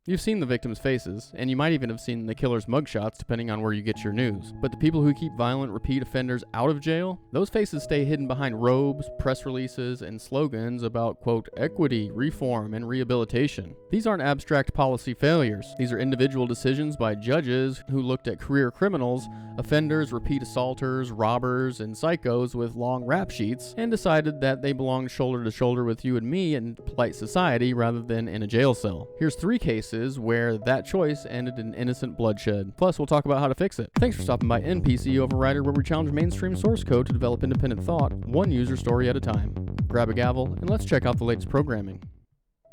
You've seen the victims' faces, and you might even have seen the killer's mugshots depending on where you get your news. But the people who keep violent repeat offenders out of jail, those faces stay hidden behind robes, press releases, and slogans about, quote, equity, reform, and rehabilitation. These aren't abstract policy failures. These are individual decisions by judges who looked at career criminals, offenders, repeat assaulters, robbers, and psychos with long rap sheets, and decided that they belonged shoulder to shoulder with you and me in polite society rather than in a jail cell. Here's 3 cases where that choice ended in innocent bloodshed. Plus, we'll talk about how to fix it. Thanks for stopping by NPC Overrider, where we challenge mainstream source code to develop independent thought, one user story at a time. Grab a gavel, and let's check out the latest programming.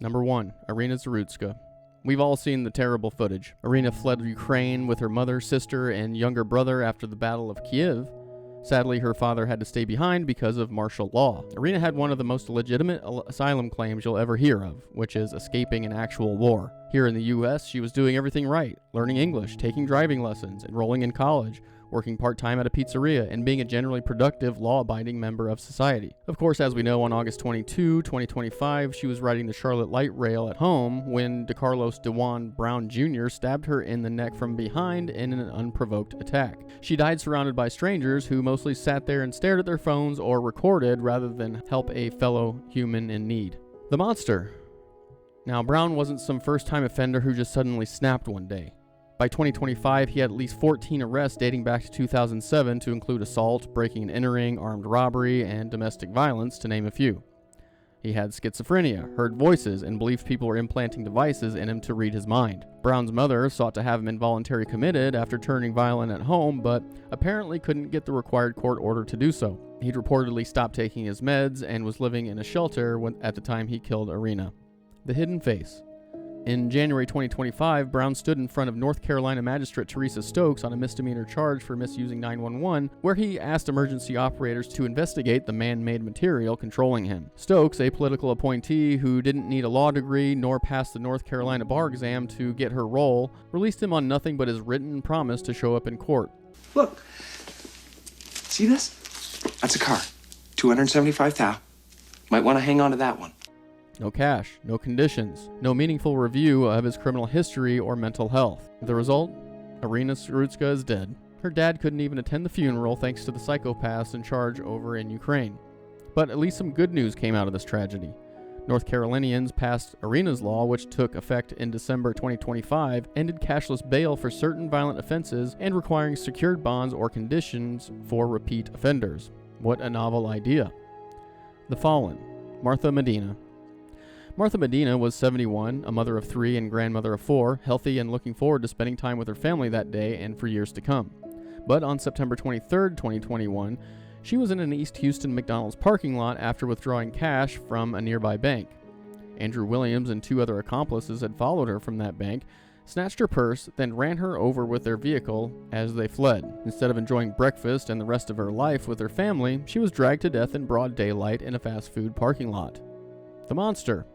Number 1. Irina Zarutska. We've all seen the terrible footage. Irina fled Ukraine with her mother, sister, and younger brother after the Battle of Kiev. Sadly, her father had to stay behind because of martial law. Irina had one of the most legitimate asylum claims you'll ever hear of, which is escaping an actual war. Here in the US, she was doing everything right, learning English, taking driving lessons, enrolling in college, working part-time at a pizzeria, and being a generally productive, law-abiding member of society. Of course, as we know, on August 22, 2025, she was riding the Charlotte Light Rail at home when DeCarlos DeJuan Brown Jr. stabbed her in the neck from behind in an unprovoked attack. She died surrounded by strangers who mostly sat there and stared at their phones or recorded rather than help a fellow human in need. The monster. Now, Brown wasn't some first-time offender who just suddenly snapped one day. By 2025, he had at least 14 arrests dating back to 2007 to include assault, breaking and entering, armed robbery, and domestic violence, to name a few. He had schizophrenia, heard voices, and believed people were implanting devices in him to read his mind. Brown's mother sought to have him involuntarily committed after turning violent at home, but apparently couldn't get the required court order to do so. He'd reportedly stopped taking his meds and was living in a shelter at the time he killed Irina. The hidden face. In January 2025, Brown stood in front of North Carolina magistrate Teresa Stokes on a misdemeanor charge for misusing 911, where he asked emergency operators to investigate the man-made material controlling him. Stokes, a political appointee who didn't need a law degree nor pass the North Carolina bar exam to get her role, released him on nothing but his written promise to show up in court. Look, see this? That's a car. $275,000. Might want to hang on to that one. No cash, no conditions, no meaningful review of his criminal history or mental health. The result? Irina Zarutska is dead. Her dad couldn't even attend the funeral thanks to the psychopaths in charge over in Ukraine. But at least some good news came out of this tragedy. North Carolinians passed Irina's law, which took effect in December 2025, ended cashless bail for certain violent offenses and requiring secured bonds or conditions for repeat offenders. What a novel idea. The fallen. Martha Medina. Martha Medina was 71, a mother of 3 and grandmother of 4, healthy and looking forward to spending time with her family that day and for years to come. But on September 23, 2021, she was in an East Houston McDonald's parking lot after withdrawing cash from a nearby bank. Andrew Williams and 2 other accomplices had followed her from that bank, snatched her purse, then ran her over with their vehicle as they fled. Instead of enjoying breakfast and the rest of her life with her family, she was dragged to death in broad daylight in a fast food parking lot. The monster.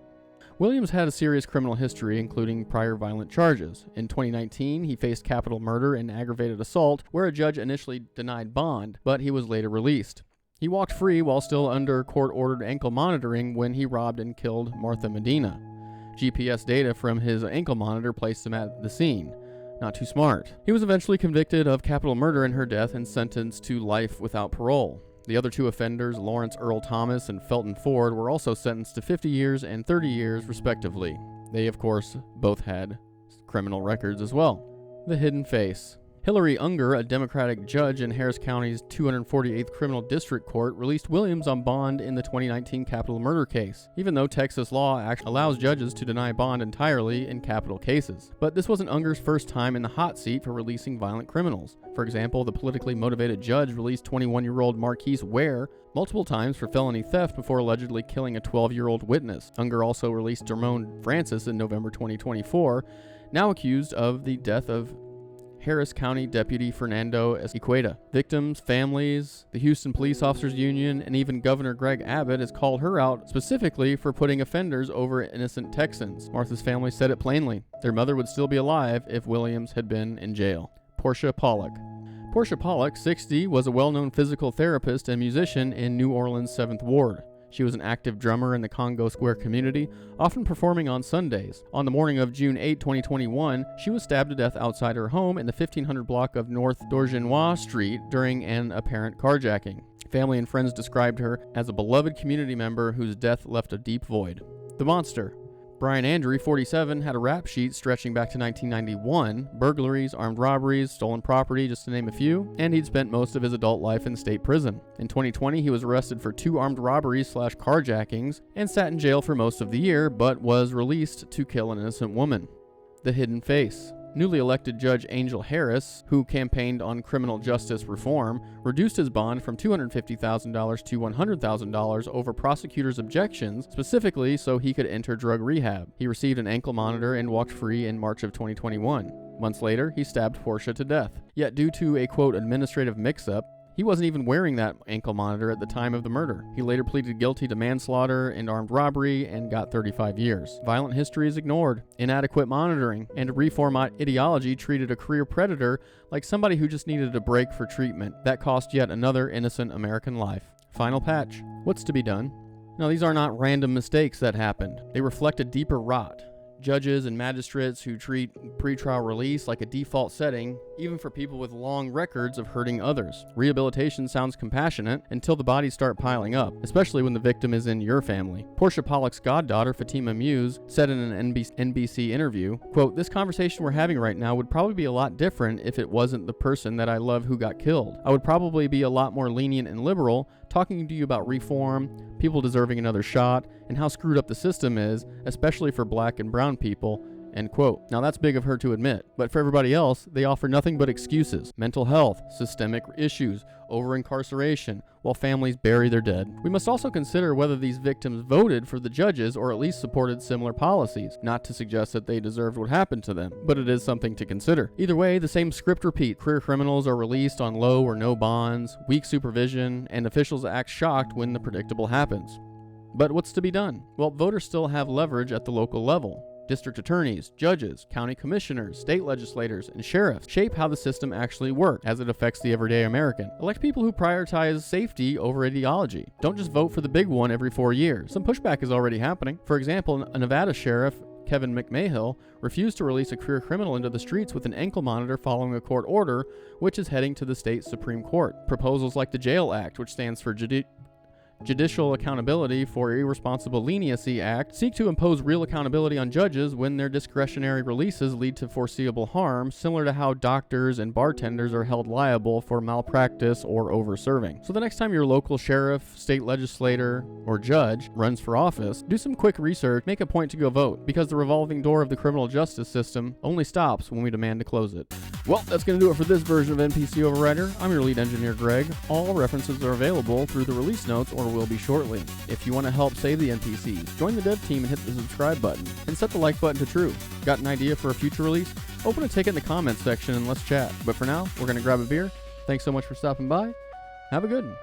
Williams had a serious criminal history, including prior violent charges. In 2019, he faced capital murder and aggravated assault, where a judge initially denied bond, but he was later released. He walked free while still under court-ordered ankle monitoring when he robbed and killed Martha Medina. GPS data from his ankle monitor placed him at the scene. Not too smart. He was eventually convicted of capital murder in her death and sentenced to life without parole. The other 2 offenders, Lawrence Earl Thomas and Felton Ford, were also sentenced to 50 years and 30 years, respectively. They, of course, both had criminal records as well. The hidden face. Hillary Unger, a Democratic judge in Harris County's 248th Criminal District Court, released Williams on bond in the 2019 capital murder case, even though Texas law actually allows judges to deny bond entirely in capital cases. But this wasn't Unger's first time in the hot seat for releasing violent criminals. For example, the politically motivated judge released 21-year-old Marquise Ware multiple times for felony theft before allegedly killing a 12-year-old witness. Unger also released Dermone Francis in November 2024, now accused of the death of Harris County Deputy Fernando Esqueda. Victims, families, the Houston Police Officers Union, and even Governor Greg Abbott has called her out specifically for putting offenders over innocent Texans. Martha's family said it plainly. Their mother would still be alive if Williams had been in jail. Portia Pollock. Portia Pollock, 60, was a well-known physical therapist and musician in New Orleans' 7th Ward. She was an active drummer in the Congo Square community, often performing on Sundays. On the morning of June 8, 2021, she was stabbed to death outside her home in the 1500 block of North Dorgenois Street during an apparent carjacking. Family and friends described her as a beloved community member whose death left a deep void. The monster. Brian Andrew, 47, had a rap sheet stretching back to 1991, burglaries, armed robberies, stolen property, just to name a few, and he'd spent most of his adult life in state prison. In 2020, he was arrested for 2 armed robberies/carjackings and sat in jail for most of the year, but was released to kill an innocent woman. The hidden face. Newly elected Judge Angel Harris, who campaigned on criminal justice reform, reduced his bond from $250,000 to $100,000 over prosecutors' objections, specifically so he could enter drug rehab. He received an ankle monitor and walked free in March of 2021. Months later, he stabbed Portia to death. Yet due to a, quote, administrative mix-up, he wasn't even wearing that ankle monitor at the time of the murder. He later pleaded guilty to manslaughter and armed robbery and got 35 years. Violent history is ignored. Inadequate monitoring and reform ideology treated a career predator like somebody who just needed a break for treatment. That cost yet another innocent American life. Final patch. What's to be done? Now, these are not random mistakes that happened. They reflect a deeper rot. Judges and magistrates who treat pretrial release like a default setting, even for people with long records of hurting others. Rehabilitation sounds compassionate until the bodies start piling up, especially when the victim is in your family. Portia Pollock's goddaughter, Fatima Muse, said in an NBC interview, quote, "This conversation we're having right now would probably be a lot different if it wasn't the person that I love who got killed. I would probably be a lot more lenient and liberal, talking to you about reform, people deserving another shot, and how screwed up the system is, especially for black and brown people," end quote. Now that's big of her to admit, but for everybody else, they offer nothing but excuses. Mental health, systemic issues, over-incarceration, while families bury their dead. We must also consider whether these victims voted for the judges or at least supported similar policies, not to suggest that they deserved what happened to them, but it is something to consider. Either way, the same script repeats. Career criminals are released on low or no bonds, weak supervision, and officials act shocked when the predictable happens. But what's to be done? Well, voters still have leverage at the local level. District attorneys, judges, county commissioners, state legislators, and sheriffs shape how the system actually works as it affects the everyday American. Elect people who prioritize safety over ideology. Don't just vote for the big one every 4 years. Some pushback is already happening. For example, a Nevada sheriff, Kevin McMahill, refused to release a career criminal into the streets with an ankle monitor following a court order, which is heading to the state Supreme Court. Proposals like the Jail Act, which stands for Judicial Accountability for Irresponsible Leniency Act, seek to impose real accountability on judges when their discretionary releases lead to foreseeable harm, similar to how doctors and bartenders are held liable for malpractice or over-serving. So the next time your local sheriff, state legislator, or judge runs for office, do some quick research, make a point to go vote, because the revolving door of the criminal justice system only stops when we demand to close it. Well, that's going to do it for this version of NPC Overrider. I'm your lead engineer, Greg. All references are available through the release notes or will be shortly. If you want to help save the NPCs, join the dev team and hit the subscribe button, and set the like button to true. Got an idea for a future release? Open a ticket in the comments section and let's chat. But for now, we're going to grab a beer. Thanks so much for stopping by. Have a good one.